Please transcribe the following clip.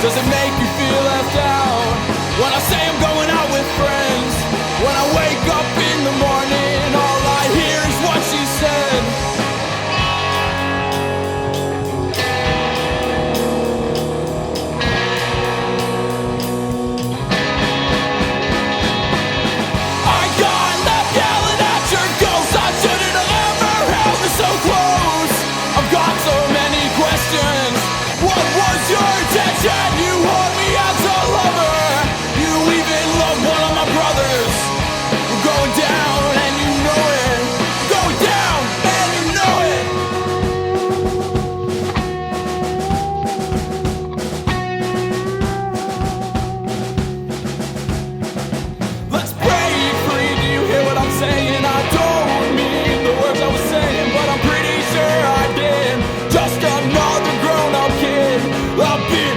Does it make you feel left out? When I say I'm going out with friends, when I wake up in the morning, all I hear is what she said. I got left yelling at your ghost. I shouldn't have ever held me so close. I've got so many questions. What was your intention? You hold me as a lover. You even loved one of my brothers. We're going down and you know it. Going down and you know it. Let's break free. Do you hear what I'm saying? I don't mean the words I was saying, but I'm pretty sure I did. Just another grown-up kid. I'll be